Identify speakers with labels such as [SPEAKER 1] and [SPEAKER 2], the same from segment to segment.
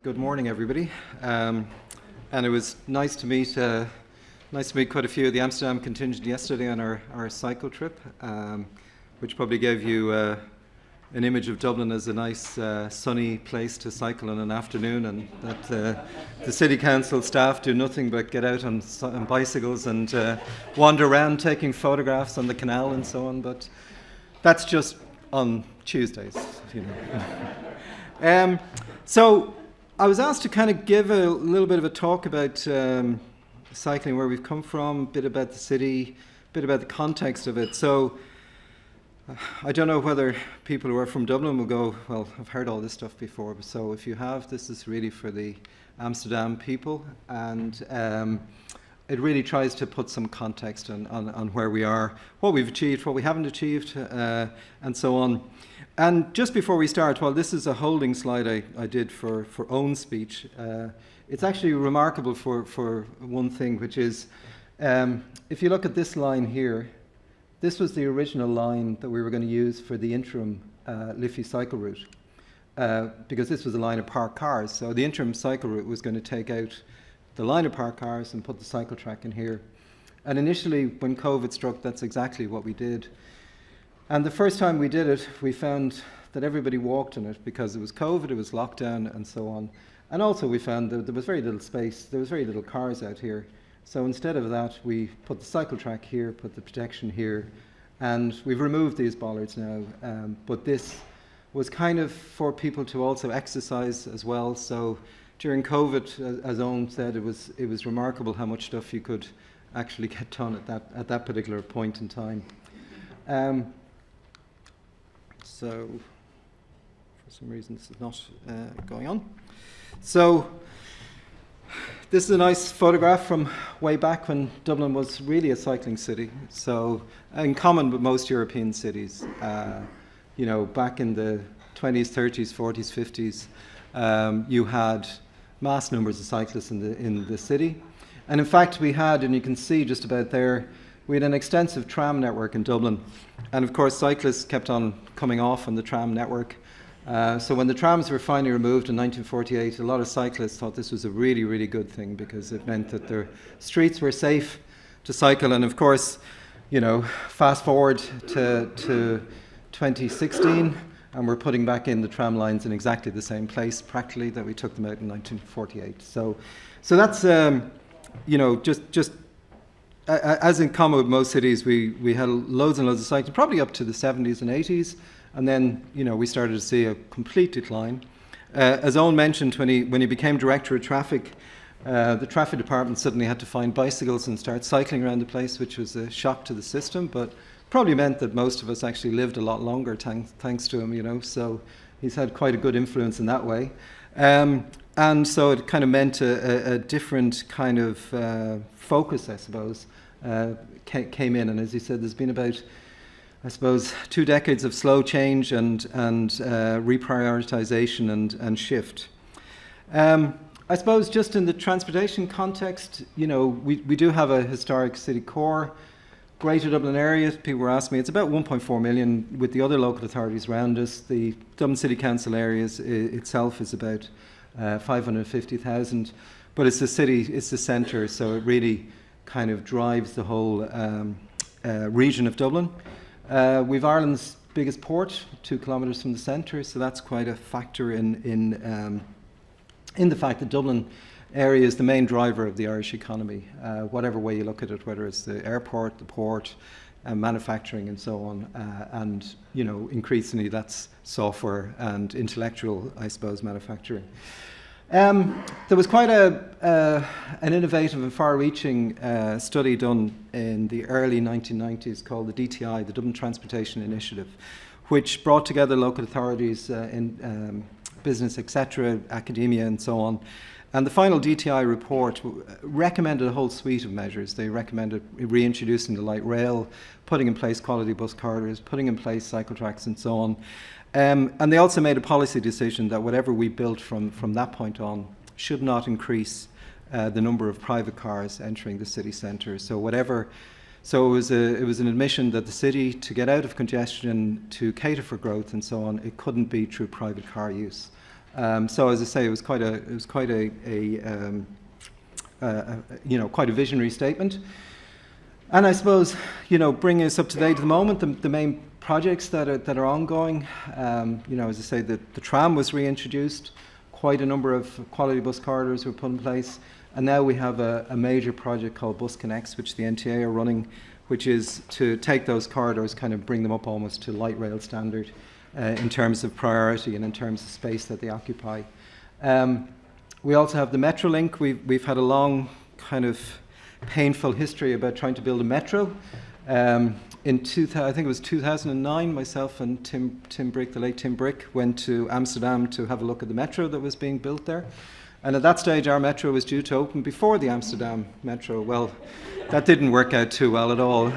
[SPEAKER 1] Good morning, everybody. And it was nice to meet quite a few of the Amsterdam contingent yesterday on our cycle trip, which probably gave you an image of Dublin as a nice sunny place to cycle in an afternoon, and that the city council staff do nothing but get out on bicycles and wander around taking photographs on the canal and so on. But that's just on Tuesdays, you know. So I was asked to kind of give a little bit of a talk about cycling, where we've come from, a bit about the city, a bit about the context of it. So I don't know whether people who are from Dublin will go, well, I've heard all this stuff before. So if you have, this is really for the Amsterdam people, and it really tries to put some context on where we are, what we've achieved, what we haven't achieved, and so on. And just before we start, well, this is a holding slide I did for own speech. It's actually remarkable for one thing, which is if you look at this line here, this was the original line that we were going to use for the interim Liffey cycle route, because this was a line of parked cars. So the interim cycle route was going to take out the line of parked cars and put the cycle track in here. And initially, when COVID struck, that's exactly what we did. And the first time we did it, we found that everybody walked on it because it was COVID, it was lockdown, and so on. And also we found that there was very little space, there was very little cars out here. So instead of that, we put the cycle track here, put the protection here, and we've removed these bollards now. But this was kind of for people to also exercise as well. So during COVID, as Owen said, it was remarkable how much stuff you could actually get done at that particular point in time. So, for some reason, this is not going on. So, this is a nice photograph from way back when Dublin was really a cycling city. So, in common with most European cities, you know, back in the 20s, 30s, 40s, 50s, you had mass numbers of cyclists in the city. And in fact, we had, and you can see just about there, we had an extensive tram network in Dublin. And of course, cyclists kept on coming off on the tram network. So when the trams were finally removed in 1948, a lot of cyclists thought this was a really, really good thing, because it meant that their streets were safe to cycle. And of course, you know, fast forward to 2016, and we're putting back in the tram lines in exactly the same place, practically, that we took them out in 1948. So that's, you know, just as in common with most cities, we had loads and loads of cycling, probably up to the 70s and 80s, and then, you know, we started to see a complete decline. As Owen mentioned, when he became director of traffic, the traffic department suddenly had to find bicycles and start cycling around the place, which was a shock to the system, but probably meant that most of us actually lived a lot longer thanks to him, you know, so he's had quite a good influence in that way. And so it kind of meant a different kind of focus, I suppose, came in. And as he said, there's been about, I suppose, 2 decades of slow change and reprioritization and shift. I suppose just in the transportation context, you know, we do have a historic city core. Greater Dublin area, people were asking me, it's about 1.4 million with the other local authorities around us. The Dublin City Council areas itself is about 550,000, but it's the city, it's the centre, so it really kind of drives the whole region of Dublin. We've Ireland's biggest port, 2 kilometres from the centre, so that's quite a factor in the fact that Dublin area is the main driver of the Irish economy, whatever way you look at it, whether it's the airport, the port, manufacturing and so on, and, you know, increasingly that's software and intellectual, I suppose, manufacturing. There was quite an innovative and far-reaching study done in the early 1990s called the DTI, the Dublin Transportation Initiative, which brought together local authorities in business, etc., academia and so on. And the final DTI report recommended a whole suite of measures. They recommended reintroducing the light rail, putting in place quality bus corridors, putting in place cycle tracks and so on. And they also made a policy decision that whatever we built from that point on should not increase the number of private cars entering the city centre. So it was an admission that the city, to get out of congestion, to cater for growth and so on, it couldn't be through private car use. So as I say, it was quite a quite a visionary statement. And I suppose, bringing us up to date at the moment, the main projects that are ongoing, as I say, the tram was reintroduced, quite a number of quality bus corridors were put in place, and now we have a major project called Bus Connects, which the NTA are running, which is to take those corridors, kind of bring them up almost to light rail standard in terms of priority and in terms of space that they occupy. We also have the Metrolink. We've had a long kind of painful history about trying to build a metro. I think it was 2009, myself and Tim Brick, the late Tim Brick, went to Amsterdam to have a look at the metro that was being built there. And at that stage, our metro was due to open before the Amsterdam metro. Well, that didn't work out too well at all.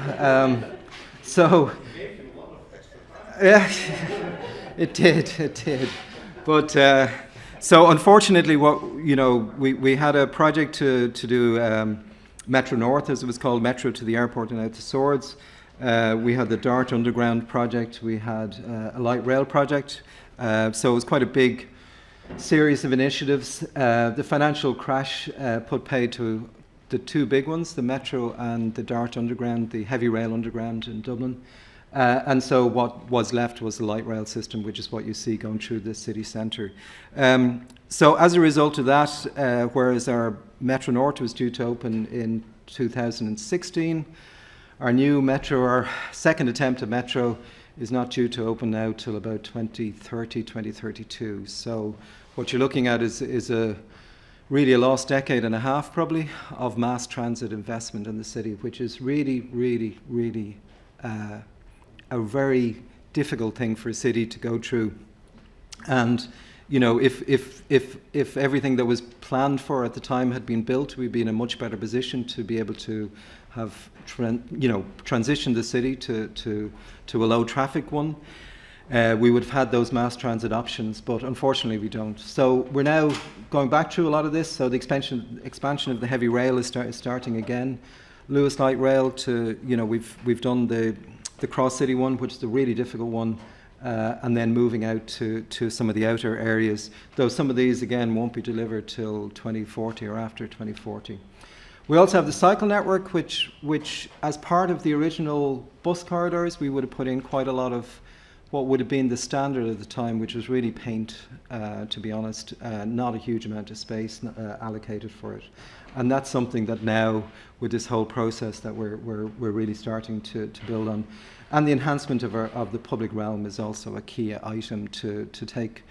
[SPEAKER 1] Yeah, it did. But so unfortunately, we had a project to do Metro North, as it was called, Metro to the airport and out to Swords. We had the Dart Underground project. We had a light rail project. So it was quite a big series of initiatives. The financial crash put paid to the two big ones, the Metro and the Dart Underground, the heavy rail underground in Dublin. And so what was left was the light rail system, which is what you see going through the city centre. So as a result of that, whereas our Metro North was due to open in 2016, our new metro, our second attempt at metro, is not due to open now till about 2030, 2032. So what you're looking at is really a lost decade and a half, probably, of mass transit investment in the city, which is really, really, really a very difficult thing for a city to go through. And if everything that was planned for at the time had been built, we'd be in a much better position to be able to have transitioned the city to a low traffic one. We would have had those mass transit options, but unfortunately we don't. So we're now going back through a lot of this. So the expansion of the heavy rail is starting again. Lewis Light Rail we've done the Cross City one, which is a really difficult one. And then moving out to some of the outer areas, though some of these again won't be delivered till 2040 or after 2040. We also have the cycle network, which as part of the original bus corridors, we would have put in quite a lot of what would have been the standard at the time, which was really paint, to be honest, not a huge amount of space allocated for it. And that's something that now, with this whole process, that we're really starting to build on. And the enhancement of the public realm is also a key item to take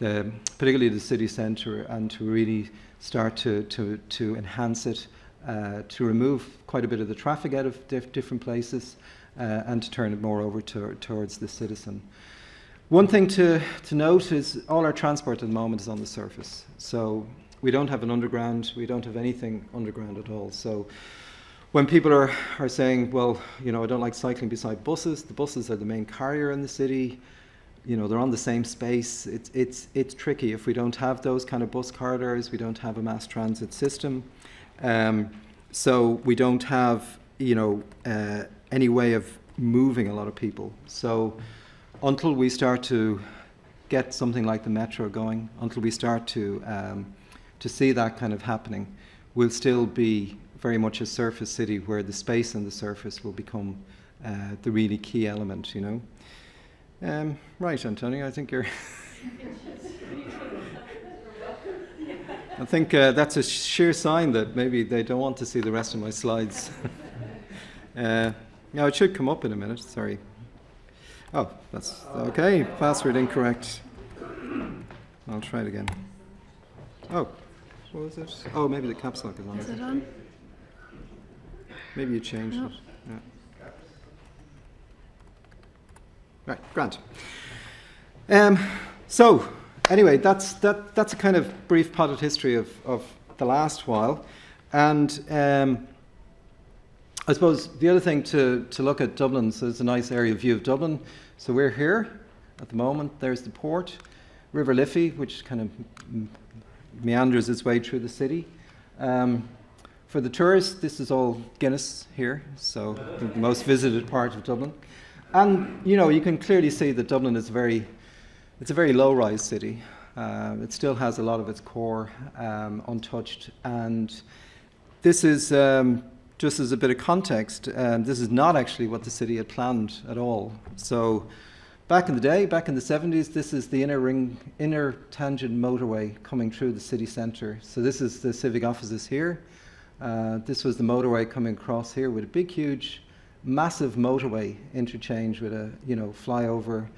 [SPEAKER 1] particularly the city centre, and to really start to enhance it, to remove quite a bit of the traffic out of different places, and to turn it more over towards the citizen. One thing to note is all our transport at the moment is on the surface. So we don't have an underground, we don't have anything underground at all. So when people are saying, well, I don't like cycling beside buses, the buses are the main carrier in the city, they're on the same space. It's tricky if we don't have those kind of bus corridors, we don't have a mass transit system. So we don't have, any way of moving a lot of people. So until we start to get something like the metro going, until we start to see that kind of happening, we'll still be very much a surface city where the space and the surface will become the really key element, Right, Antonio, I think you're... I think that's a sheer sign that maybe they don't want to see the rest of my slides. Now it should come up in a minute, sorry. Oh, that's okay, password incorrect. I'll try it again. Oh, what was it? Oh, maybe the caps lock is on.
[SPEAKER 2] Is it on?
[SPEAKER 1] Maybe you changed it. Yeah. Right, grand. So, anyway, that's a kind of brief potted history of the last while. And I suppose the other thing to look at Dublin, so it's a nice aerial view of Dublin. So we're here at the moment. There's the port, River Liffey, which kind of meanders its way through the city. For the tourists, this is all Guinness here, so the most visited part of Dublin. And you can clearly see that Dublin is a very low-rise city. It still has a lot of its core untouched. And this is, just as a bit of context, this is not actually what the city had planned at all. So back in the day, back in the 70s, this is the inner tangent motorway coming through the city centre. So this is the civic offices here. This was the motorway coming across here with a big, huge, massive motorway interchange with a, flyover,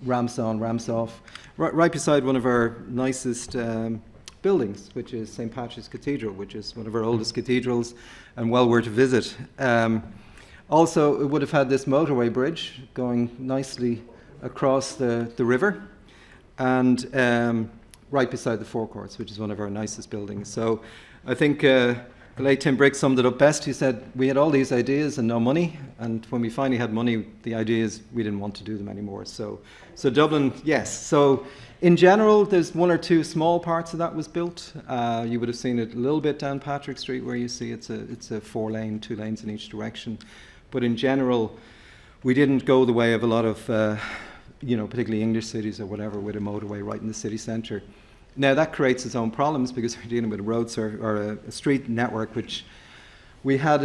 [SPEAKER 1] ramps on, ramps off, right beside one of our nicest buildings, which is St. Patrick's Cathedral, which is one of our oldest cathedrals and well worth a visit. Also, it would have had this motorway bridge going nicely across the river, and right beside the forecourts, which is one of our nicest buildings. So I think the late Tim Brick summed it up best. He said, we had all these ideas and no money, and when we finally had money, the ideas, we didn't want to do them anymore. So Dublin, yes. So in general, there's one or two small parts of that was built. You would have seen it a little bit down Patrick Street, where you see it's a 4-lane, 2 lanes in each direction. But in general, we didn't go the way of a lot of, particularly English cities or whatever, with a motorway right in the city centre. Now that creates its own problems because we're dealing with a road or a street network, which we had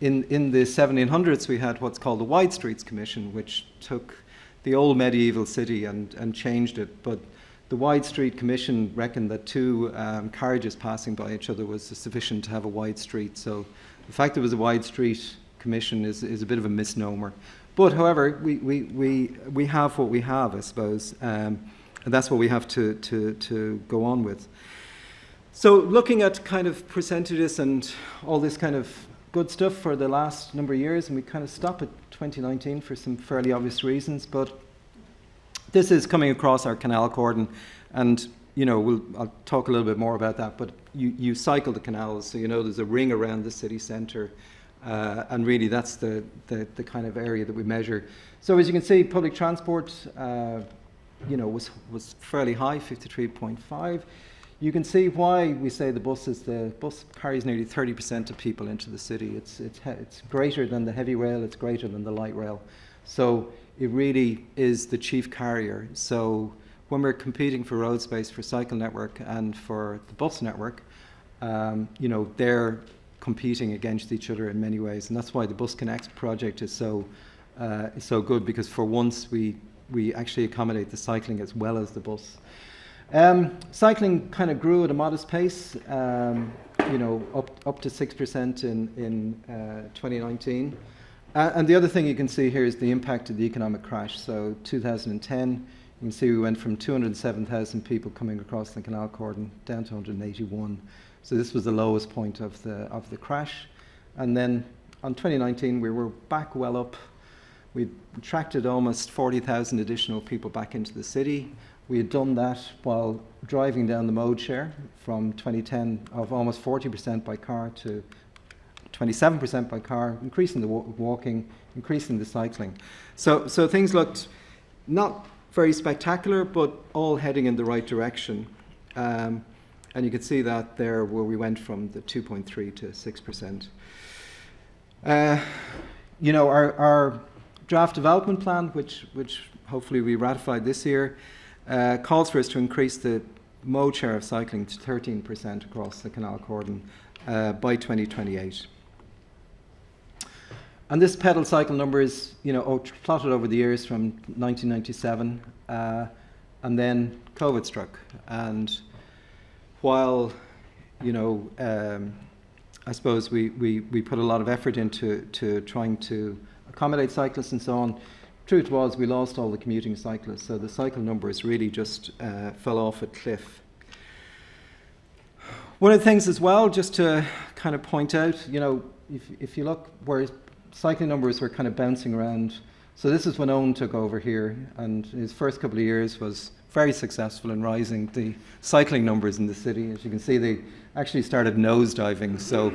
[SPEAKER 1] in the 1700s. We had what's called the Wide Streets Commission, which took the old medieval city and changed it. But the Wide Street Commission reckoned that 2 carriages passing by each other was sufficient to have a wide street. So the fact it was a Wide Street Commission is a bit of a misnomer. But however, we have what we have, I suppose. And that's what we have to go on with. So looking at kind of percentages and all this kind of good stuff for the last number of years, and we kind of stop at 2019 for some fairly obvious reasons, but this is coming across our canal cordon, and I'll talk a little bit more about that, but you cycle the canals, so there's a ring around the city centre, and really that's the kind of area that we measure. So as you can see, public transport was fairly high, 53.5. You can see why we say the bus carries nearly 30% of people into the city. It's greater than the heavy rail, it's greater than the light rail. So it really is the chief carrier. So when we're competing for road space for Cycle Network and for the bus network, they're competing against each other in many ways. And that's why the Bus Connect project is so good, because for once we actually accommodate the cycling as well as the bus. Cycling kind of grew at a modest pace, up to 6% in 2019. And the other thing you can see here is the impact of the economic crash. So 2010, you can see we went from 207,000 people coming across the canal cordon down to 181. So this was the lowest point of the crash. And then on 2019, we were back well up. We attracted almost 40,000 additional people back into the city. We had done that while driving down the mode share from 2010 of almost 40% by car to 27% by car, increasing the walking, increasing the cycling. So things looked not very spectacular, but all heading in the right direction. And you can see that there where we went from the 2.3 to 6%. Our draft development plan, which hopefully we ratified this year, calls for us to increase the mode share of cycling to 13% across the canal cordon by 2028. And this pedal cycle number is, plotted over the years from 1997, and then COVID struck. And while, I suppose we put a lot of effort into trying to accommodate cyclists and so on, truth was we lost all the commuting cyclists, so the cycle numbers really just fell off a cliff. One of the things as well, just to kind of point out, if you look where cycling numbers were kind of bouncing around, so this is when Owen took over here, and his first couple of years was very successful in rising the cycling numbers in the city. As you can see, they actually started nosediving, so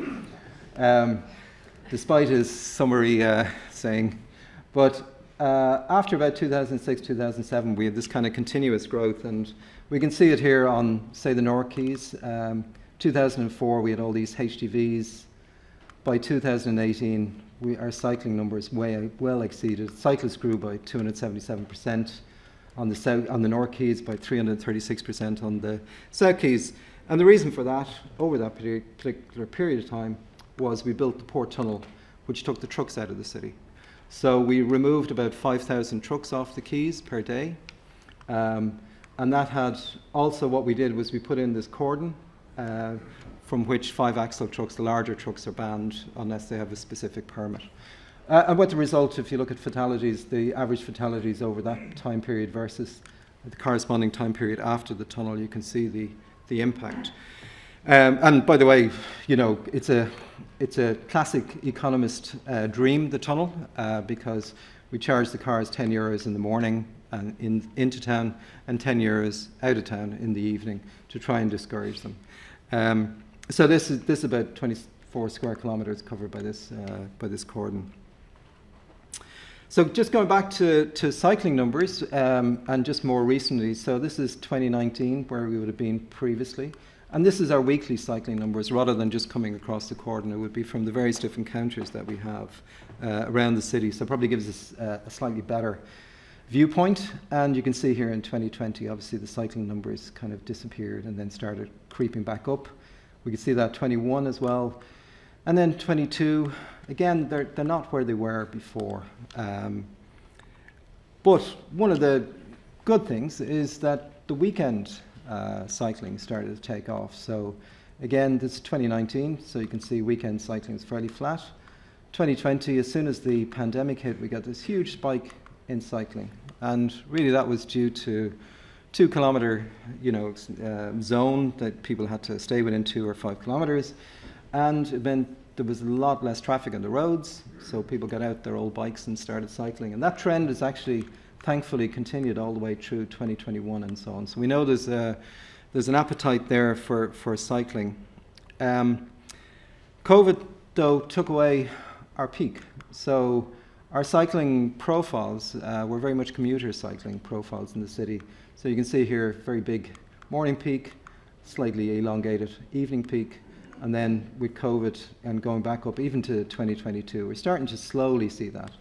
[SPEAKER 1] despite his summary saying, but after about 2006, 2007, we had this kind of continuous growth, and we can see it here on, say, the North Quays. 2004, we had all these HGVs. By 2018, our cycling numbers well exceeded. Cyclists grew by 277%, on the North Quays, by 336% on the South Quays. And the reason for that, over that particular period of time, was we built the port tunnel, which took the trucks out of the city. So we removed about 5,000 trucks off the quays per day. And that had also, what we did was we put in this cordon from which 5-axle trucks, the larger trucks, are banned unless they have a specific permit. And what the result, if you look at fatalities, the average fatalities over that time period versus the corresponding time period after the tunnel, you can see the impact. And by the way, you know, it's a classic economist dream, the tunnel, because we charge the cars €10 in the morning and into town, and €10 out of town in the evening to try and discourage them. So this is about 24 square kilometres covered by this cordon. So just going back to cycling numbers, and just more recently, so this is 2019, where we would have been previously. And this is our weekly cycling numbers, rather than just coming across the cordon. It would be from the various different counters that we have around the city. So it probably gives us a slightly better viewpoint. And you can see here in 2020, obviously the cycling numbers kind of disappeared and then started creeping back up. We can see that 21 as well. And then 22, again, they're not where they were before. But one of the good things is that the weekend cycling started to take off. So again, this is 2019, so you can see weekend cycling is fairly flat. 2020, as soon as the pandemic hit, we got this huge spike in cycling. And really that was due to 2 kilometre, zone that people had to stay within 2 or 5 kilometres. And it meant there was a lot less traffic on the roads, so people got out their old bikes and started cycling. And that trend is actually thankfully continued all the way through 2021 and so on. So we know there's an appetite there for cycling. COVID, though, took away our peak. So our cycling profiles were very much commuter cycling profiles in the city. So you can see here, very big morning peak, slightly elongated evening peak, and then with COVID and going back up even to 2022, we're starting to slowly see that.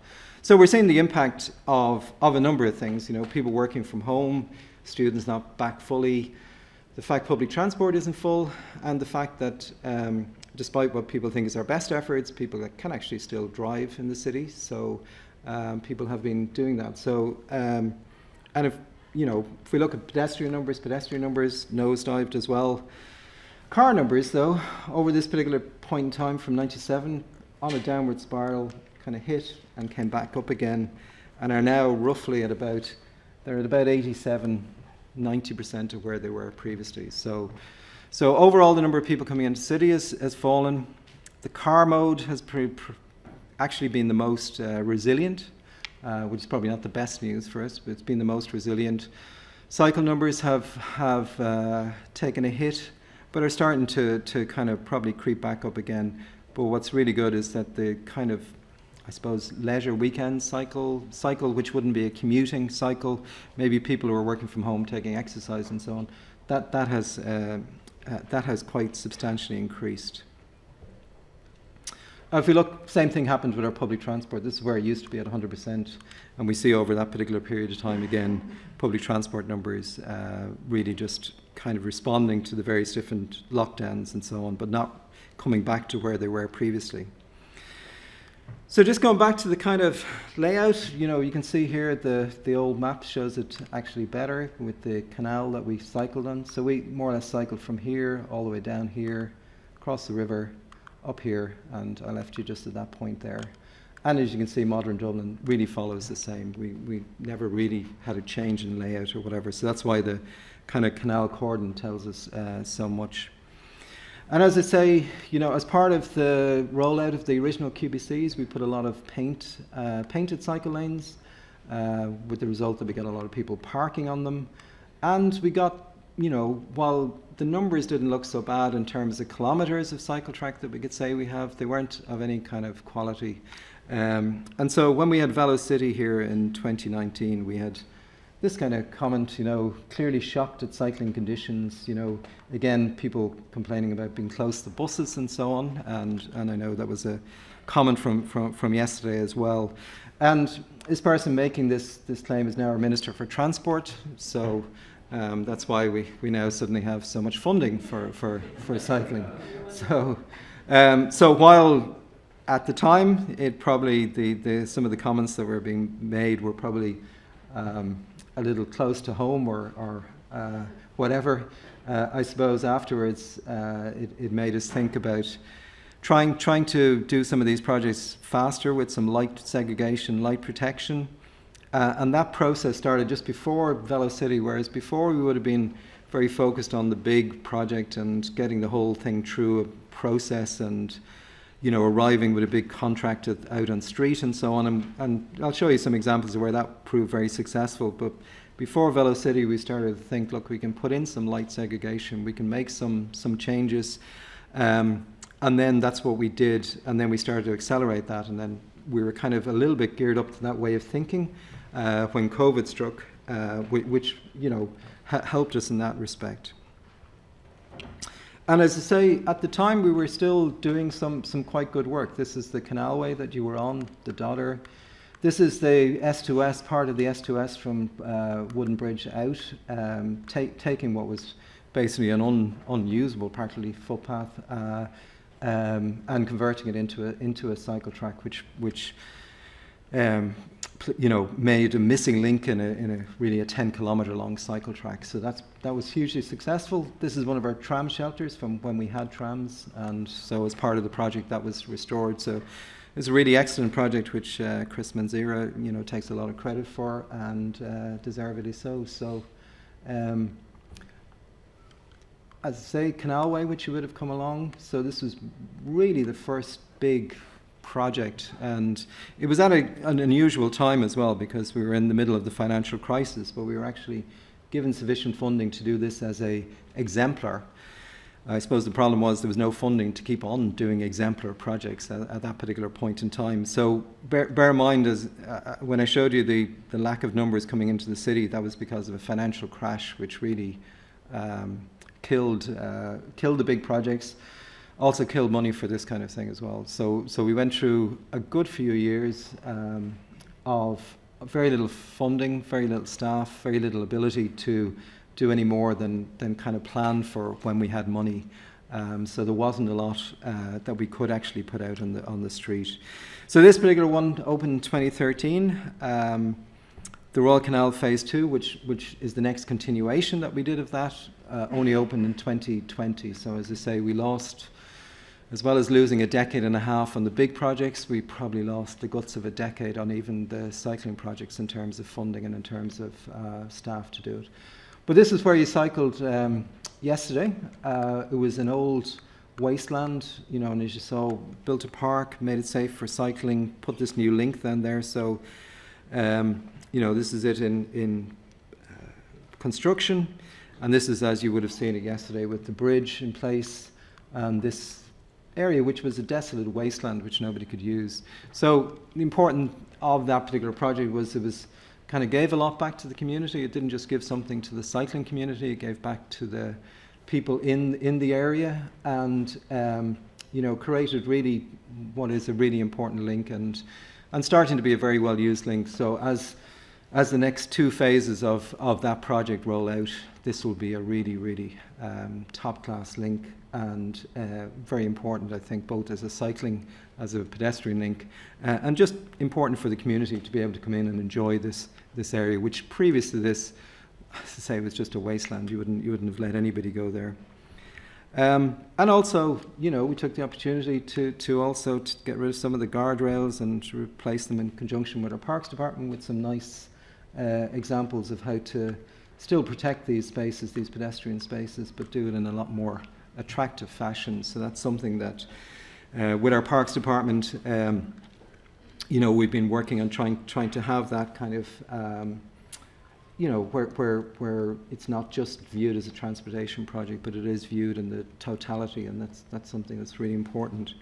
[SPEAKER 1] So we're seeing the impact of a number of things, people working from home, students not back fully, the fact public transport isn't full, and the fact that despite what people think is our best efforts, people that can actually still drive in the city. So people have been doing that. So, and if we look at pedestrian numbers nosedived as well. Car numbers, though, over this particular point in time from 97 on a downward spiral, kind of hit and came back up again, and are now roughly at about 87, 90% of where they were previously. So overall, the number of people coming into the city has fallen. The car mode has actually been the most resilient, which is probably not the best news for us, but it's been the most resilient. Cycle numbers have taken a hit, but are starting to kind of probably creep back up again. But what's really good is that the kind of, I suppose, leisure weekend cycle, which wouldn't be a commuting cycle, maybe people who are working from home taking exercise and so on, that has quite substantially increased. If we look, same thing happened with our public transport. This is where it used to be at 100%, and we see over that particular period of time again, public transport numbers really just kind of responding to the various different lockdowns and so on, but not coming back to where they were previously. So just going back to the kind of layout, you can see here the old map shows it actually better with the canal that we cycled on. So we more or less cycled from here all the way down here, across the river, up here, and I left you just at that point there. And as you can see, modern Dublin really follows the same. We never really had a change in layout or whatever, so that's why the kind of canal cordon tells us so much. And as I say, as part of the rollout of the original QBCs, we put a lot of painted cycle lanes, with the result that we got a lot of people parking on them. And we got, while the numbers didn't look so bad in terms of kilometres of cycle track that we could say we have, they weren't of any kind of quality. And so when we had Velocity here in 2019, we had this kind of comment, clearly shocked at cycling conditions, again, people complaining about being close to buses and so on, and I know that was a comment from yesterday as well. And this person making this claim is now our Minister for Transport, so that's why we now suddenly have so much funding for cycling. So while at the time it probably some of the comments that were being made were probably a little close to home or whatever, I suppose afterwards it made us think about trying to do some of these projects faster with some light segregation, light protection. And that process started just before VeloCity, whereas before we would have been very focused on the big project and getting the whole thing through a process and, you know, arriving with a big contract out on street and so on. And I'll show you some examples of where that proved very successful. But before VeloCity, we started to think, look, we can put in some light segregation, we can make some changes. And then that's what we did. And then we started to accelerate that. And then we were kind of a little bit geared up to that way of thinking when COVID struck, which, you know, helped us in that respect. And as I say, at the time we were still doing some quite good work. This is the canalway that you were on, the Dodder. This is the S2S, part of the S2S from Wooden Bridge out, taking what was basically an unusable, partly footpath, and converting it into a cycle track, which you know, made a missing link in a really a 10-kilometre long cycle track. So that was hugely successful. This is one of our tram shelters from when we had trams, and so as part of the project that was restored. So it's a really excellent project, which Chris Manzira, you know, takes a lot of credit for, and deservedly so. So, as I say, Canalway, which you would have come along. So this was really the first big project, and it was at an unusual time as well, because we were in the middle of the financial crisis, but we were actually given sufficient funding to do this as a exemplar. I suppose the problem was there was no funding to keep on doing exemplar projects at that particular point in time. So bear in mind, as when I showed you the lack of numbers coming into the city, that was because of a financial crash which really killed the big projects. Also killed money for this kind of thing as well. So we went through a good few years of very little funding, very little staff, very little ability to do any more than kind of plan for when we had money. So there wasn't a lot that we could actually put out on the street. So this particular one opened in 2013. The Royal Canal Phase 2, which is the next continuation that we did of that, only opened in 2020. So as I say, we lost, as well as losing a decade and a half on the big projects, we probably lost the guts of a decade on even the cycling projects in terms of funding and in terms of staff to do it. But this is where you cycled yesterday. It was an old wasteland, you know, and as you saw, built a park, made it safe for cycling, put this new link then there. So, you know, this is it in construction. And this is as you would have seen it yesterday with the bridge in place and this area which was a desolate wasteland which nobody could use. So the important of that particular project was it was kind of gave a lot back to the community. It didn't just give something to the cycling community, it gave back to the people in the area, and you know, created really what is a really important link and starting to be a very well used link. So as the next two phases of that project roll out, this will be a really top class link, and very important, I think, both as a cycling, as a pedestrian link, and just important for the community to be able to come in and enjoy this area, which previous to this, as I say, was just a wasteland. You wouldn't have let anybody go there. And also, you know, we took the opportunity to also get rid of some of the guardrails and to replace them in conjunction with our Parks Department with some nice examples of how to still protect these spaces, these pedestrian spaces, but do it in a lot more attractive fashion. So that's something that with our Parks Department, you know, we've been working on trying to have that kind of you know, where it's not just viewed as a transportation project, but it is viewed in the totality, and that's something that's really important.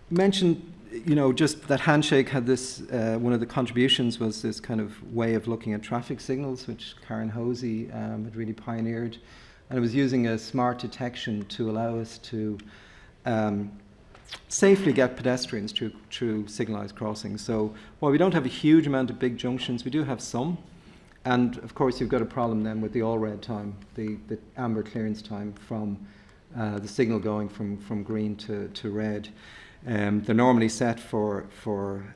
[SPEAKER 1] Mentioned, you know, just that Handshake had this, one of the contributions was this kind of way of looking at traffic signals, which Karen Hosey had really pioneered. And it was using a smart detection to allow us to safely get pedestrians through signalised crossings. So while we don't have a huge amount of big junctions, we do have some. And of course, you've got a problem then with the all red time, the amber clearance time from the signal going from green to red. They're normally set for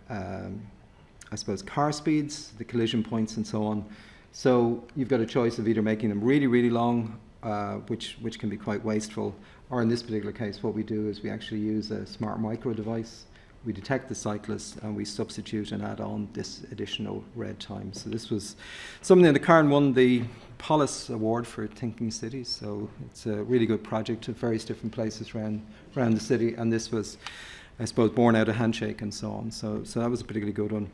[SPEAKER 1] I suppose, car speeds, the collision points, and so on. So you've got a choice of either making them really, really long, which can be quite wasteful, or in this particular case, what we do is we actually use a smart micro device. We detect the cyclist and we substitute and add on this additional red time. So this was something that the Cairn won the Polis Award for Thinking Cities. So it's a really good project at various different places around the city. And this was, I suppose, born out of Handshake and so on. So that was a particularly good one.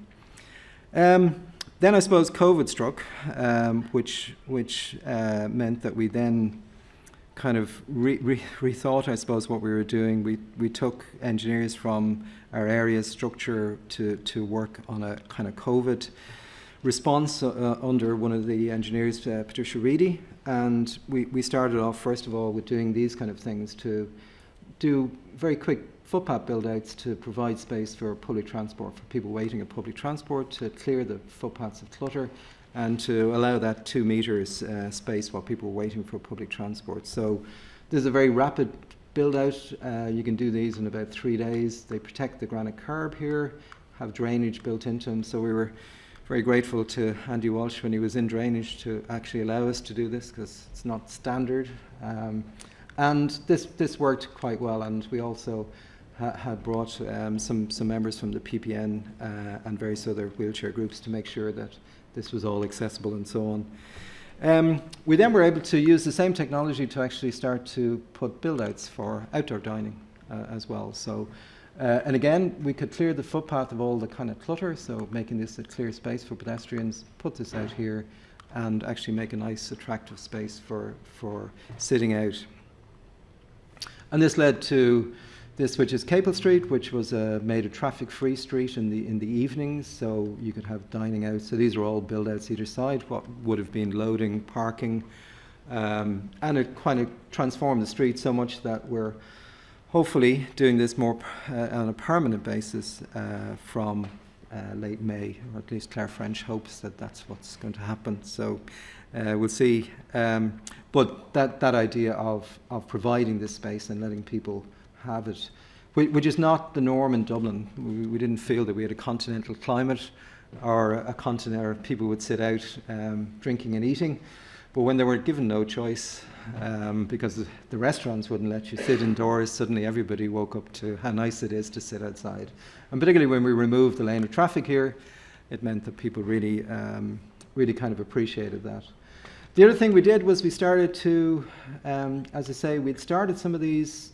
[SPEAKER 1] Then I suppose COVID struck, which meant that we then kind of rethought, I suppose, what we were doing. We took engineers from our area structure to work on a kind of COVID response under one of the engineers, Patricia Reedy, and we started off first of all with doing these kind of things to do very quick footpath build-outs to provide space for public transport, for people waiting at public transport, to clear the footpaths of clutter, and to allow that 2 meters space while people were waiting for public transport. So there's a very rapid build-out. You can do these in about 3 days. They protect the granite curb here, have drainage built into them. So we were very grateful to Andy Walsh when he was in drainage to actually allow us to do this, because it's not standard. And this worked quite well, and we also had brought some members from the PPN and various other wheelchair groups to make sure that this was all accessible and so on. We then were able to use the same technology to actually start to put build-outs for outdoor dining as well. So, and again, we could clear the footpath of all the kind of clutter, so making this a clear space for pedestrians, put this out here, and actually make a nice, attractive space for sitting out. And this led to this, which is Capel Street, which was made a traffic-free street in the evenings, so you could have dining out. So these are all build-outs either side, what would have been loading, parking, and it kind of transformed the street so much that we're hopefully doing this more on a permanent basis from late May, or at least Claire French hopes that that's what's going to happen. So we'll see. But that idea of providing this space and letting people have it, which is not the norm in Dublin. We didn't feel that we had a continental climate or a continent where people would sit out drinking and eating. But when they were given no choice, because the restaurants wouldn't let you sit indoors, suddenly everybody woke up to how nice it is to sit outside. And particularly when we removed the lane of traffic here, it meant that people really kind of appreciated that. The other thing we did was we started to, as I say, we'd started some of these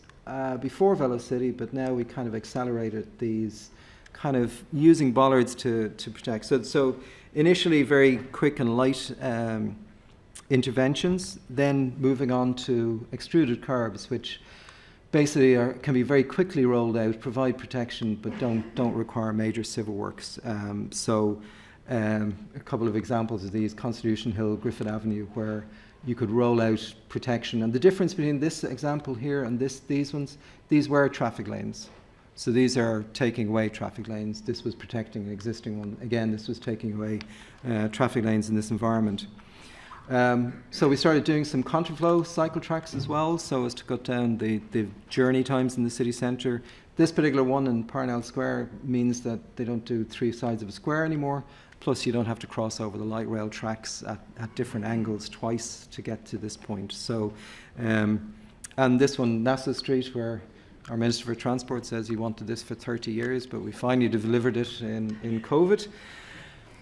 [SPEAKER 1] before VeloCity, but now we kind of accelerated these, kind of using bollards to protect. So initially very quick and light interventions, then moving on to extruded curbs, which basically can be very quickly rolled out, provide protection, but don't require major civil works. A couple of examples of these: Constitution Hill, Griffith Avenue, where you could roll out protection. And the difference between this example here and these ones, these were traffic lanes. So these are taking away traffic lanes. This was protecting an existing one. Again, this was taking away traffic lanes in this environment. So we started doing some contraflow cycle tracks as well, so as to cut down the journey times in the city centre. This particular one in Parnell Square means that they don't do 3 sides of a square anymore. Plus, you don't have to cross over the light rail tracks at different angles twice to get to this point. So, and this one, Nassau Street, where our Minister for Transport says he wanted this for 30 years, but we finally delivered it in COVID.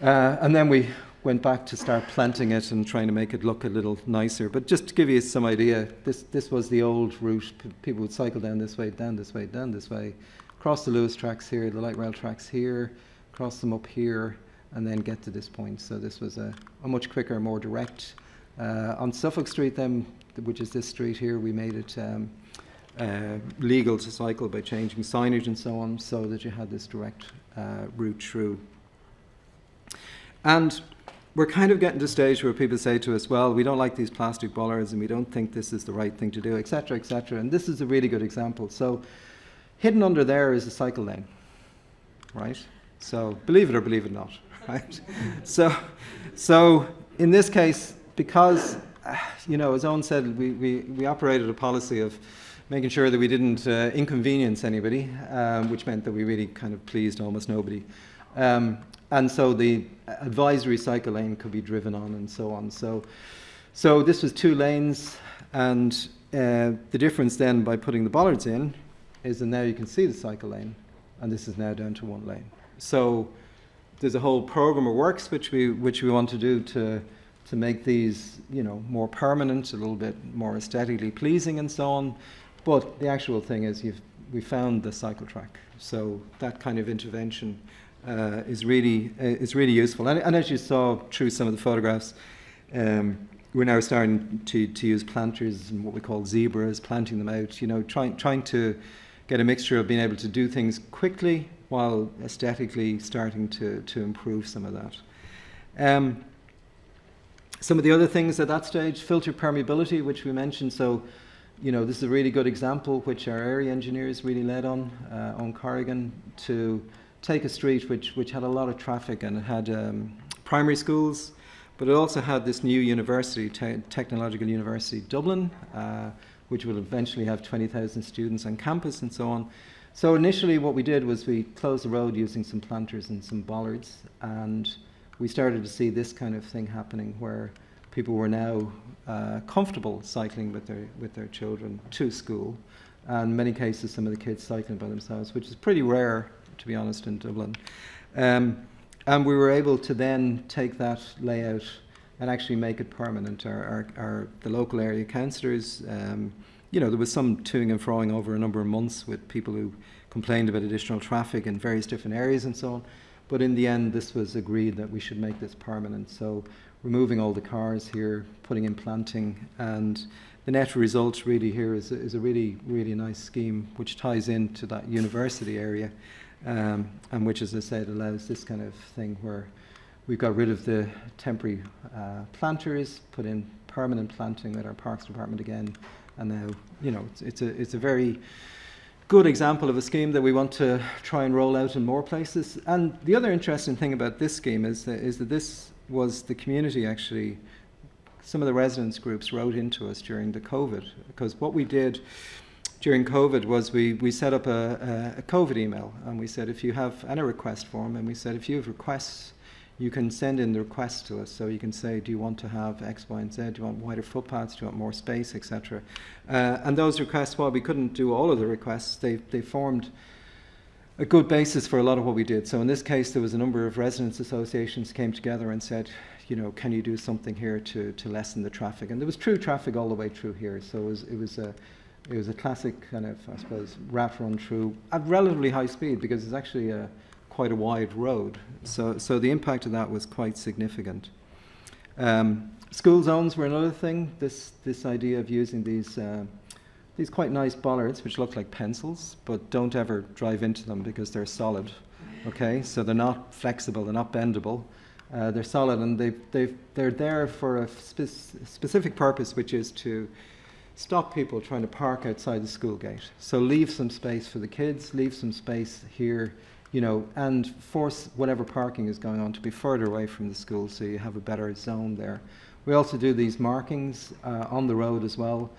[SPEAKER 1] And then we went back to start planting it and trying to make it look a little nicer. But just to give you some idea, this was the old route. People would cycle down this way, down this way, down this way, cross the Lewis tracks here, the light rail tracks here, cross them up here, and then get to this point. So this was a much quicker, more direct. On Suffolk Street then, which is this street here, we made it legal to cycle by changing signage and so on, so that you had this direct route through. And we're kind of getting to a stage where people say to us, well, we don't like these plastic bollards and we don't think this is the right thing to do, etc., etc. And this is a really good example. So Hidden under there is a cycle lane, right? So believe it or believe it not, right? So in this case, because, as Owen said, we operated a policy of making sure that we didn't inconvenience anybody, which meant that we really kind of pleased almost nobody. And so the advisory cycle lane could be driven on and so on. So this was 2 lanes, and the difference then by putting the bollards in is that now you can see the cycle lane, and this is now down to 1 lane. So there's a whole program of works which we want to do to make these, more permanent, a little bit more aesthetically pleasing and so on. But the actual thing is we found the cycle track. So that kind of intervention is really useful. And as you saw through some of the photographs, we're now starting to use planters and what we call zebras, planting them out, trying to get a mixture of being able to do things quickly while aesthetically starting to improve some of that. Some of the other things at that stage, filter permeability, which we mentioned. So, this is a really good example which our area engineers really led on Corrigan, to take a street which had a lot of traffic, and it had primary schools, but it also had this new university, technological university, Dublin, which will eventually have 20,000 students on campus and so on. So initially what we did was we closed the road using some planters and some bollards, and we started to see this kind of thing happening where people were now comfortable cycling with their children to school, and in many cases some of the kids cycling by themselves, which is pretty rare, to be honest, in Dublin. And we were able to then take that layout and actually make it permanent. The local area councillors, there was some toing and froing over a number of months with people who complained about additional traffic in various different areas and so on. But in the end, this was agreed that we should make this permanent. So removing all the cars here, putting in planting, and the net result really here is a really, really nice scheme which ties into that university area, and which, as I said, allows this kind of thing where we've got rid of the temporary planters, put in permanent planting with our Parks Department again, and now, it's a very good example of a scheme that we want to try and roll out in more places. And the other interesting thing about this scheme is that this was the community actually. Some of the residents groups wrote into us during the COVID, because what we did during COVID was we set up a COVID email, and we said if you have a request form, and we said if you have requests, you can send in the requests to us. So you can say, do you want to have X, Y, and Z? Do you want wider footpaths? Do you want more space, etc.? And those requests, while we couldn't do all of the requests, they formed a good basis for a lot of what we did. So in this case, there was a number of residents' associations came together and said, can you do something here to lessen the traffic? And there was true traffic all the way through here. So it was a classic kind of, I suppose, rat run through at relatively high speed, because it's actually quite a wide road. So the impact of that was quite significant. School zones were another thing. This idea of using these quite nice bollards, which look like pencils, but don't ever drive into them because they're solid. Okay, so they're not flexible, they're not bendable. They're solid, and they're there for a specific purpose, which is to stop people trying to park outside the school gate. So leave some space for the kids, leave some space here, and force whatever parking is going on to be further away from the school, so you have a better zone there. We also do these markings on the road as well,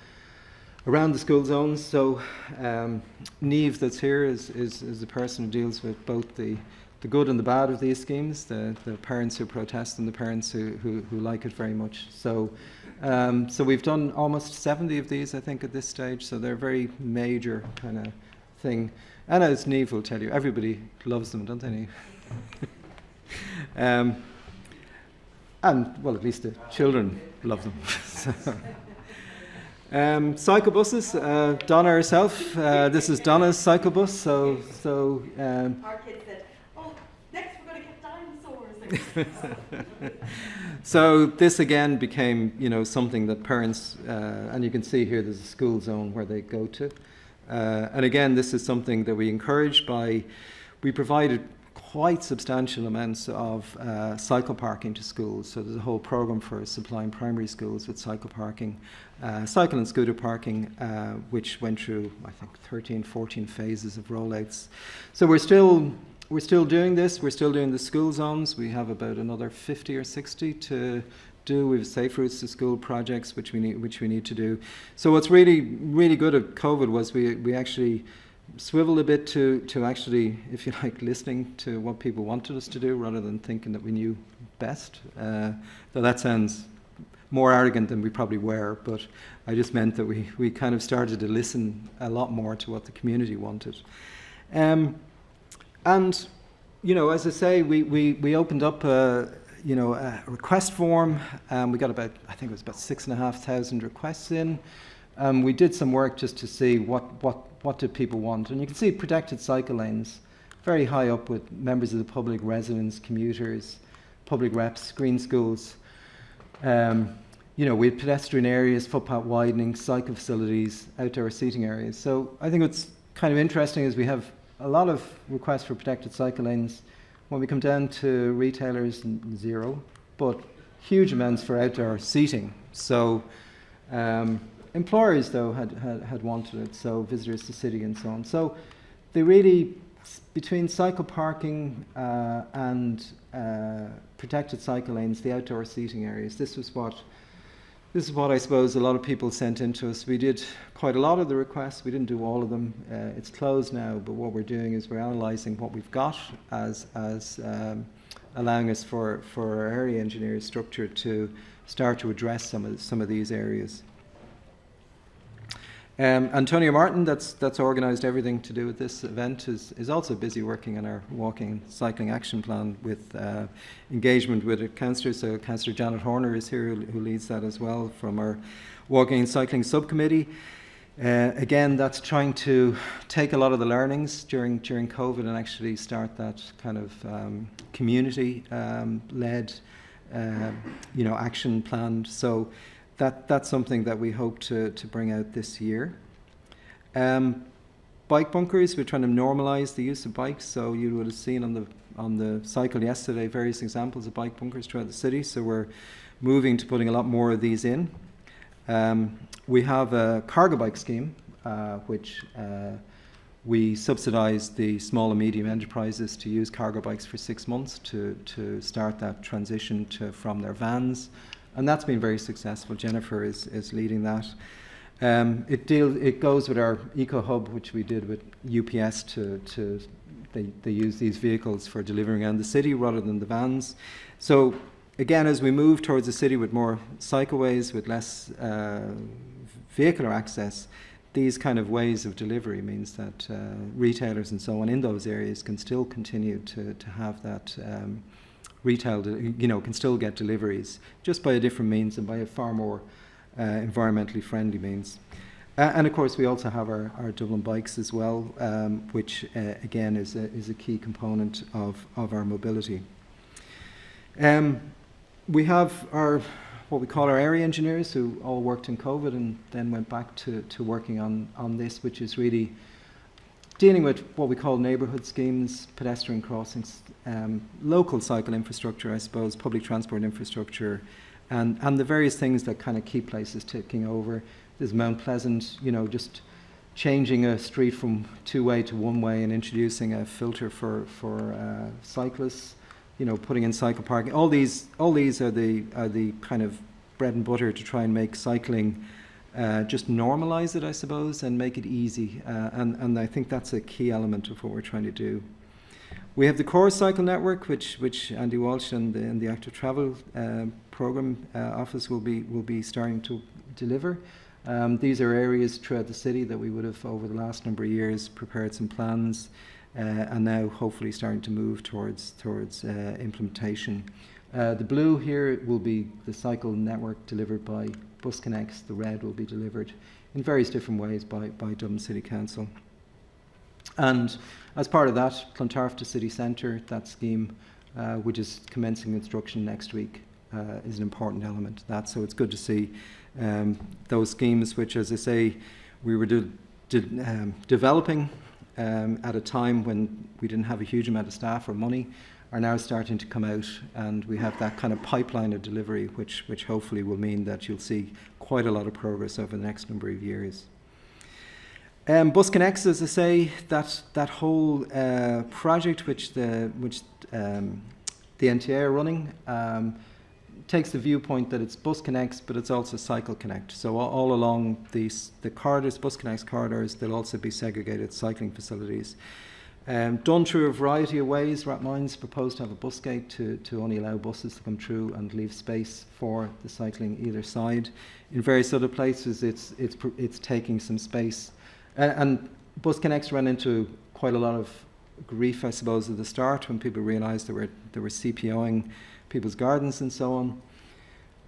[SPEAKER 1] around the school zones. So Niamh, that's here, is the person who deals with both the good and the bad of these schemes, the parents who protest and the parents who like it very much. So we've done almost 70 of these, I think, at this stage. So they're a very major kind of thing. And as Niamh will tell you, everybody loves them, don't they, Niamh? And, well, at least the children love them. Cycle buses, Donna herself. This is Donna's cycle bus. So
[SPEAKER 2] our kids said, next we're going to get dinosaurs.
[SPEAKER 1] So this again became, something that parents, and you can see here there's a school zone where they go to. And again, this is something that we encourage we provided quite substantial amounts of cycle parking to schools. So there's a whole program for supplying primary schools with cycle parking, cycle and scooter parking, which went through, I think, 13, 14 phases of rollouts. So we're still doing this. We're still doing the school zones. We have about another 50 or 60 to do. We have safe routes to school projects, which we need to do. So what's really, really good at COVID was we actually swiveled a bit to actually, if you like, listening to what people wanted us to do rather than thinking that we knew best. Though that sounds more arrogant than we probably were, but I just meant that we kind of started to listen a lot more to what the community wanted. And, you know, as I say, we opened up a request form. We got about, I think it was about 6,500 requests in. We did some work just to see what did people want. And you can see protected cycle lanes, very high up with members of the public, residents, commuters, public reps, green schools. You know, we had pedestrian areas, footpath widening, cycle facilities, outdoor seating areas. So I think what's kind of interesting is we have a lot of requests for protected cycle lanes. When we come down to retailers, zero, but huge amounts for outdoor seating. So employers, though, had wanted it, so visitors to city and so on. So they really, between cycle parking and protected cycle lanes, the outdoor seating areas, this is what I suppose a lot of people sent in to us. We did quite a lot of the requests. We didn't do all of them. It's closed now, but what we're doing is we're analysing what we've got as allowing us for our area engineer structure to start to address some of these areas. Antonio Martin, that's organised everything to do with this event, is also busy working on our walking and cycling action plan with engagement with a councillor. So Councillor Janet Horner is here, who leads that as well from our walking and cycling subcommittee. Again, that's trying to take a lot of the learnings during COVID and actually start that kind of community led action plan. So that's something that we hope to bring out this year. Bike bunkers, we're trying to normalise the use of bikes. So you would have seen on the cycle yesterday various examples of bike bunkers throughout the city. So we're moving to putting a lot more of these in. We have a cargo bike scheme, which we subsidise the small and medium enterprises to use cargo bikes for 6 months to start that transition from their vans. And that's been very successful. Jennifer is leading that. It goes with our Eco Hub, which we did with UPS they use these vehicles for delivering around the city rather than the vans. So again, as we move towards a city with more cycleways, with less vehicular access, these kind of ways of delivery means that retailers and so on in those areas can still continue to have that retail, can still get deliveries just by a different means and by a far more environmentally friendly means. And of course, we also have our Dublin Bikes as well, which again is a key component of our mobility. We have what we call our area engineers, who all worked in COVID and then went back to working on this, which is really dealing with what we call neighbourhood schemes, pedestrian crossings, local cycle infrastructure, I suppose, public transport infrastructure, and the various things that kind of keep places ticking over. There's Mount Pleasant, just changing a street from two-way to one-way and introducing a filter for cyclists, putting in cycle parking. All these are the kind of bread and butter to try and make cycling just normalise it, I suppose, and make it easy. And I think that's a key element of what we're trying to do. We have the Core Cycle Network, which Andy Walsh and the Active Travel Programme Office will be starting to deliver. These are areas throughout the city that we would have, over the last number of years, prepared some plans, and now hopefully starting to move towards implementation. The blue here will be the cycle network delivered by Bus Connects. The red will be delivered in various different ways by Dublin City Council. And as part of that, Clontarf to City Centre, that scheme, which is commencing construction next week, is an important element of that. So it's good to see those schemes, which, as I say, we were developing at a time when we didn't have a huge amount of staff or money, are now starting to come out, and we have that kind of pipeline of delivery, which hopefully will mean that you'll see quite a lot of progress over the next number of years. Bus Connects, as I say, that whole project which the NTA are running takes the viewpoint that it's Bus Connects, but it's also Cycle Connect. So all along the corridors, Bus Connects corridors, there'll also be segregated cycling facilities. Done through a variety of ways. Rathmines proposed to have a bus gate to only allow buses to come through and leave space for the cycling either side. In various other places, it's taking some space. And Bus Connects ran into quite a lot of grief, I suppose, at the start when people realised they were CPOing people's gardens and so on.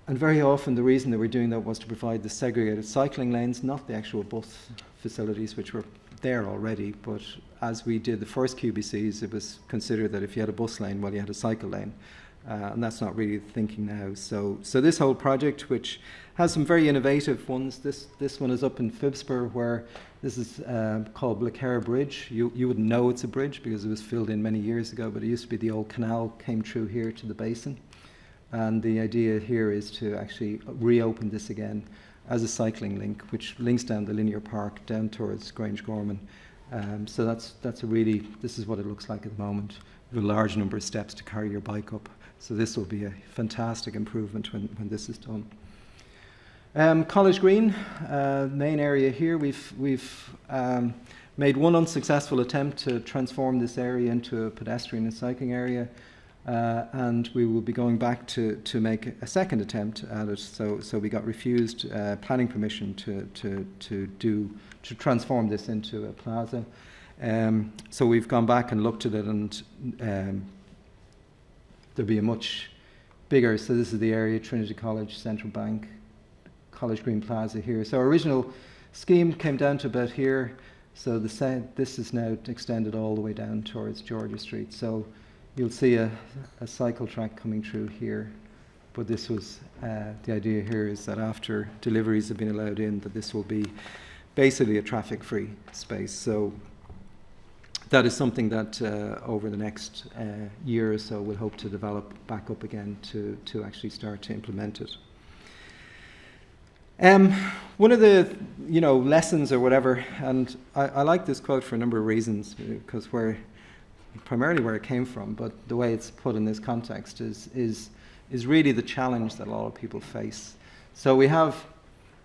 [SPEAKER 1] And very often the reason they were doing that was to provide the segregated cycling lanes, not the actual bus facilities, which were there already. But as we did the first QBCs, it was considered that if you had a bus lane, well, you had a cycle lane. And that's not really the thinking now. So this whole project, which has some very innovative ones, this one is up in Phibsborough, where this is called Blacara Bridge. You wouldn't know it's a bridge because it was filled in many years ago, but it used to be the old canal came through here to the basin. And the idea here is to actually reopen this again as a cycling link, which links down the linear park down towards Grange Gorman. So that's a really, this is what it looks like at the moment, with a large number of steps to carry your bike up. So this will be a fantastic improvement when this is done. College Green, main area here. We've made one unsuccessful attempt to transform this area into a pedestrian and cycling area, and we will be going back to make a second attempt at it. So we got refused planning permission to transform this into a plaza. So we've gone back and looked at it, and there'll be a much bigger. So this is the area: Trinity College, Central Bank, College Green Plaza here. So our original scheme came down to about here. So this is now extended all the way down towards Georgia Street. So you'll see a cycle track coming through here. But this was, the idea here is that after deliveries have been allowed in, that this will be basically a traffic-free space. So that is something that over the next year or so we'll hope to develop back up again to actually start to implement it. One of the lessons or whatever, and I like this quote for a number of reasons, because primarily where it came from, but the way it's put in this context is really the challenge that a lot of people face. So we have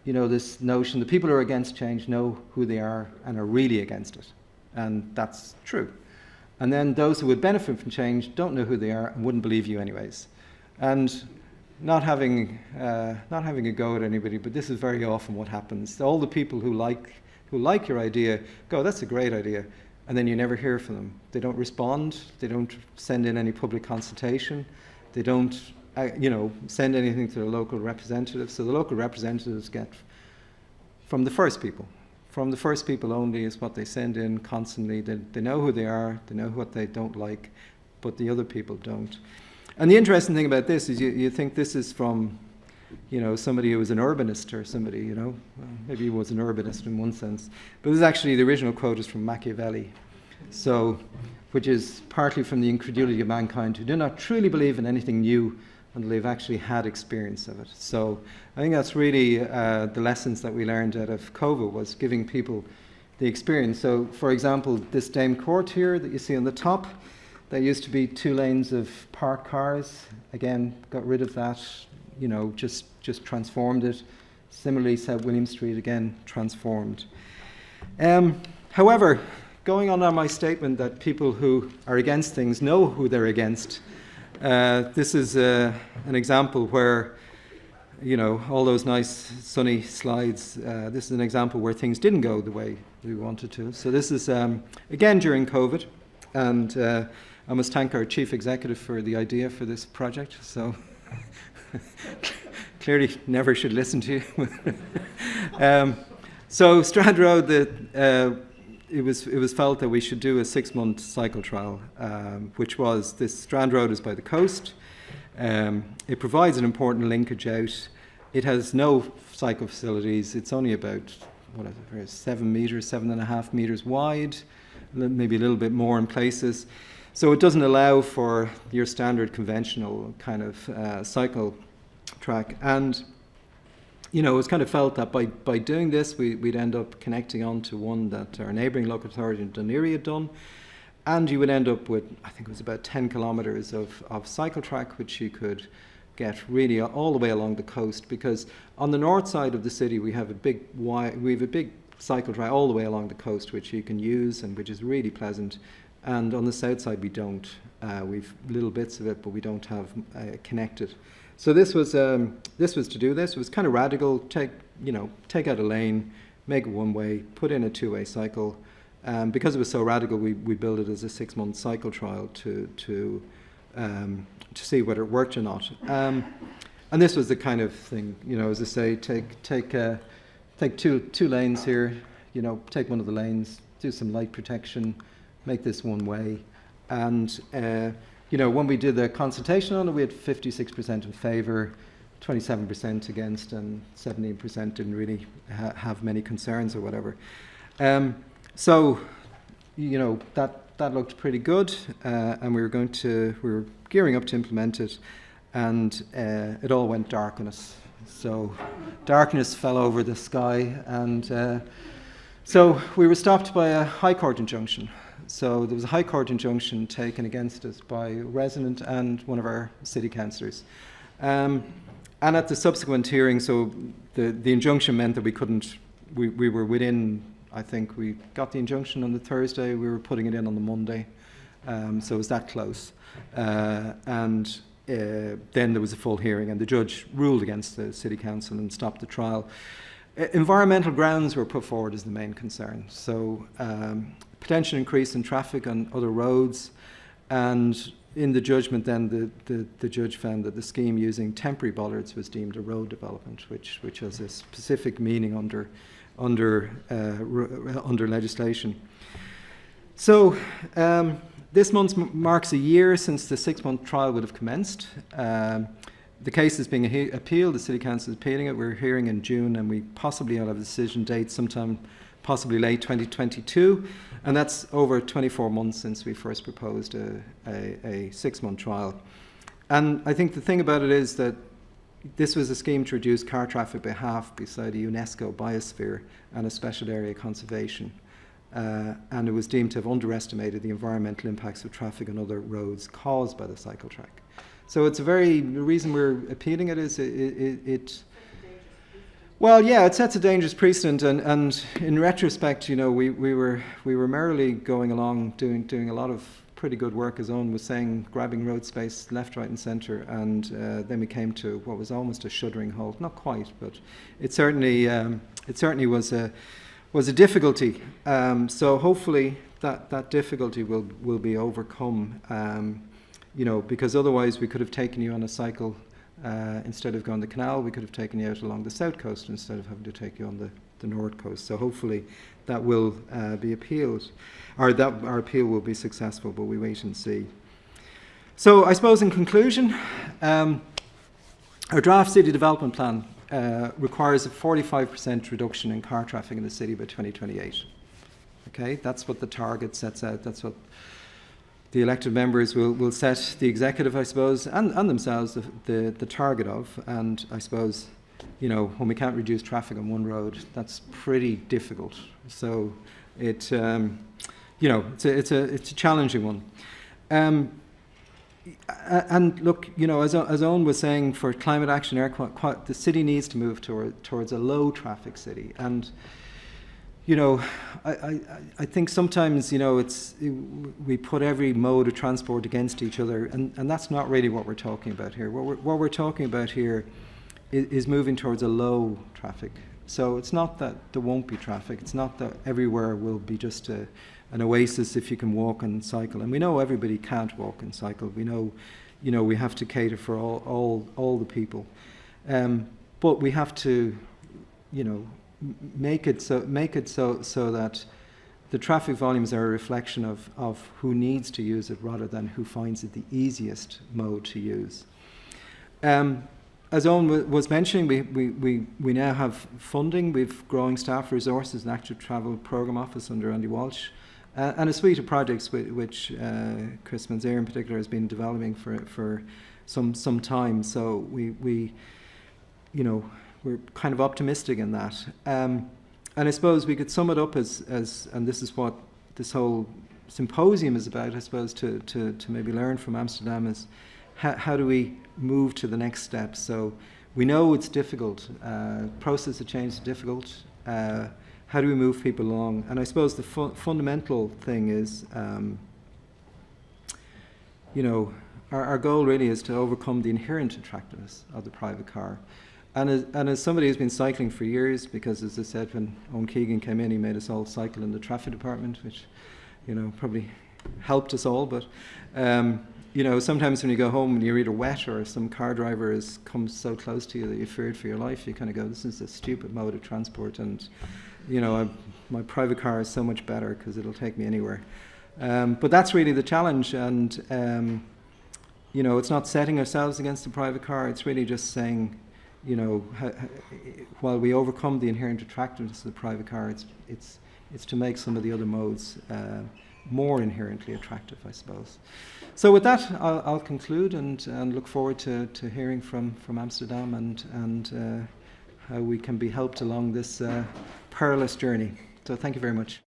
[SPEAKER 1] this notion that people who are against change know who they are and are really against it, and that's true. And then those who would benefit from change don't know who they are and wouldn't believe you anyways. And not having a go at anybody, but this is very often what happens. All the people who like your idea go, that's a great idea, and then you never hear from them. They don't respond. They don't send in any public consultation. They don't send anything to the local representatives. So the local representatives get from the first people. From the first people only is what they send in constantly. They know who they are. They know what they don't like, but the other people don't. And the interesting thing about this is you think this is from, somebody who was an urbanist or somebody, maybe he was an urbanist in one sense. But this is actually, the original quote is from Machiavelli. So, which is partly from the incredulity of mankind who do not truly believe in anything new until they've actually had experience of it. So I think that's really the lessons that we learned out of COVID, was giving people the experience. So for example, this Dame Court here that you see on the top, there used to be 2 lanes of parked cars. Again, got rid of that, just transformed it. Similarly, South William Street, again, transformed. However, going on my statement that people who are against things know who they're against, this is an example where, all those nice sunny slides, this is an example where things didn't go the way we wanted to. So this is, again, during COVID, and I must thank our chief executive for the idea for this project. So clearly never should listen to you. So Strand Road, it was felt that we should do a 6-month cycle trial, which was, this Strand Road is by the coast. It provides an important linkage out. It has no cycle facilities. It's only about 7.5 meters wide. maybe a little bit more in places. So it doesn't allow for your standard conventional kind of cycle track. And it was kind of felt that by doing this, we'd end up connecting onto one that our neighbouring local authority in Dún Laoghaire had done. And you would end up with, I think it was about 10 kilometres of cycle track, which you could get really all the way along the coast. Because on the north side of the city, we have a big cycle track all the way along the coast, which you can use and which is really pleasant. And on the south side, we don't. We've little bits of it, but we don't have connected. So this was to do this. It was kind of radical. Take out a lane, make it one way, put in a two-way cycle. Because it was so radical, we built it as a 6-month cycle trial to see whether it worked or not. And this was the kind of thing, as I say, take two lanes here. Take one of the lanes, do some light protection, make this one way. And, when we did the consultation on it, we had 56% in favour, 27% against, and 17% didn't really have many concerns or whatever. So, that looked pretty good, and we were gearing up to implement it, and it all went dark on us. So darkness fell over the sky, and so we were stopped by a High Court injunction. So there was a High Court injunction taken against us by a resident and one of our city councillors. And at the subsequent hearing, so the injunction meant that we were within, I think we got the injunction on the Thursday, we were putting it in on the Monday. So it was that close. And then there was a full hearing, and the judge ruled against the city council and stopped the trial. Environmental grounds were put forward as the main concern. So potential increase in traffic on other roads, and in the judgment then the judge found that the scheme using temporary bollards was deemed a road development, which has a specific meaning under legislation. So this month marks a year since the 6-month trial would have commenced. The case is being appealed. The City Council is appealing it. We're hearing in June, and we possibly will have a decision date sometime possibly late 2022. And that's over 24 months since we first proposed a 6-month trial. And I think the thing about it is that this was a scheme to reduce car traffic by half beside a UNESCO biosphere and a special area conservation. And it was deemed to have underestimated the environmental impacts of traffic on other roads caused by the cycle track. So the reason we're appealing it is it sets a dangerous precedent, and in retrospect, we were merrily going along doing a lot of pretty good work, as Owen was saying, grabbing road space left, right and centre, and then we came to what was almost a shuddering halt. Not quite, but it certainly was a difficulty. So hopefully that difficulty will be overcome. Because otherwise we could have taken you on a cycle instead of going the canal. We could have taken you out along the south coast instead of having to take you on the north coast. So hopefully that will be appealed, or that our appeal will be successful, but we wait and see. So I suppose in conclusion, our draft city development plan requires a 45% reduction in car traffic in the city by 2028. Okay, that's what the target sets out. That's what the elected members will set the executive, I suppose, and themselves the target of. And I suppose, when we can't reduce traffic on one road, that's pretty difficult. So it's a challenging one. And look, as Owen was saying, for climate action, the city needs to move towards a low traffic city. And I think sometimes, we put every mode of transport against each other, and that's not really what we're talking about here. What we're talking about here is moving towards a low traffic. So it's not that there won't be traffic. It's not that everywhere will be just an oasis if you can walk and cycle. And we know everybody can't walk and cycle. We know, we have to cater for all the people. But we have to, make it so that the traffic volumes are a reflection of who needs to use it rather than who finds it the easiest mode to use. As Owen was mentioning, we now have funding. We've growing staff resources, an active travel programme office under Andy Walsh, and a suite of projects which Chris Manzier in particular has been developing for some time. So we you know, we're kind of optimistic in that. And I suppose we could sum it up as and this is what this whole symposium is about, I suppose, to maybe learn from Amsterdam, is how do we move to the next step. So we know it's difficult. Process of change is difficult. How do we move people along? And I suppose the fundamental thing is, you know, our goal really is to overcome the inherent attractiveness of the private car. And as somebody who's been cycling for years, because as I said, when Owen Keegan came in, he made us all cycle in the traffic department, which, you know, probably helped us all. But, you know, sometimes when you go home and you're either wet or some car driver comes so close to you that you're feared for your life, you kind of go, this is a stupid mode of transport. And, you know, my private car is so much better because it'll take me anywhere. But that's really the challenge. And, you know, it's not setting ourselves against the private car. It's really just saying, you know, while we overcome the inherent attractiveness of the private car, it's to make some of the other modes more inherently attractive, I suppose. So with that, I'll conclude and look forward to hearing from Amsterdam and how we can be helped along this perilous journey. So thank you very much.